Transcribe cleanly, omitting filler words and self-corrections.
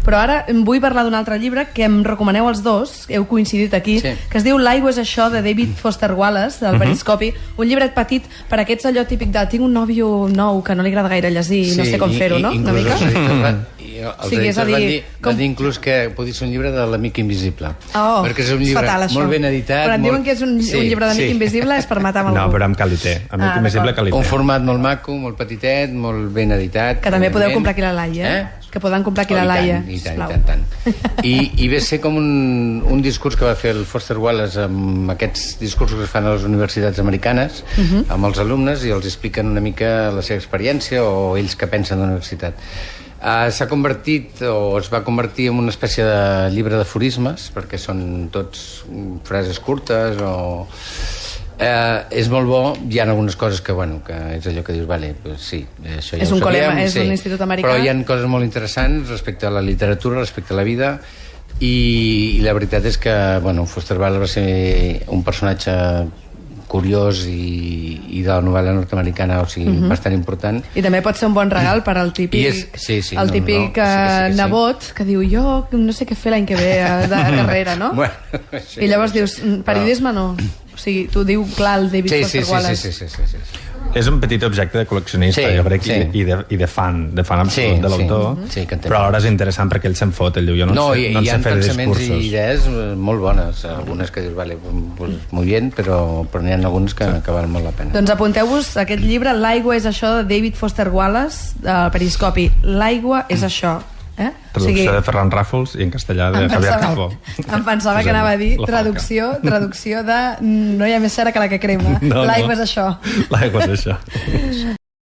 Però ara vull parlar d'un altre llibre que em recomaneu els dos, heu coincidit aquí, que es diu L'aigua és això, de David Foster Wallace, del Periscopi. Un llibret petit per aquests allò típic de tinc un nòvio nou que no li agrada gaire llegir i no sé com fer-ho, no? Una mica? Els editors van dir inclús que podia ser un llibre de l'Amic Invisible, perquè és un llibre molt ben editat. Quan et diuen que és un llibre d'Amic Invisible és per matar amb algú. No, però amb qualité. Amic Invisible, qualité. Un format molt maco, molt petitet, molt ben editat. Que també podeu comprar aquí a la Laia, que poden comprar aquí a la Laia. I tant. I ve ser com un discurs que va fer el Foster Wallace amb aquests discursos que es fan a les universitats americanes, amb els alumnes, i els expliquen una mica la seva experiència o ells que pensen de la universitat. S'ha convertit, o es va convertir en una espècie de llibre d'aforismes, perquè són tots frases curtes o... és molt bo. Hi ha algunes coses que, bueno, que és allò que dius, vale, pues sí, això ja ho sabíem, és un institut americà, però hi ha coses molt interessants respecte a la literatura, respecte a la vida, i la veritat és que, bueno, Foster Wallace va ser un personatge curiós i de la novel·la nord-americana, o sigui, bastant important. I també pot ser un bon regal per al típic nebot que diu, jo no sé què fer l'any que ve de carrera, no? I llavors dius, periodisme no. O sigui, t'ho diu clar el David Foster Wallace. Sí. És un petit objecte de col·leccionista, jo crec, i de fan absolut de l'autor, però alhora és interessant perquè ell se'n fot, ell diu, jo no en sé fer de discursos. I idees molt bones, algunes que dius, vale, molt bien, però n'hi ha algunes que valen molt la pena. Doncs apunteu-vos aquest llibre, L'aigua és això, de David Foster Wallace, del Periscopi. L'aigua és això. Traducció de Ferran Ràfols i en castellà de Javier Calvo. Em pensava que anava a dir traducció de no hi ha més cera que la que crema. L'aigua és això. L'aigua és això.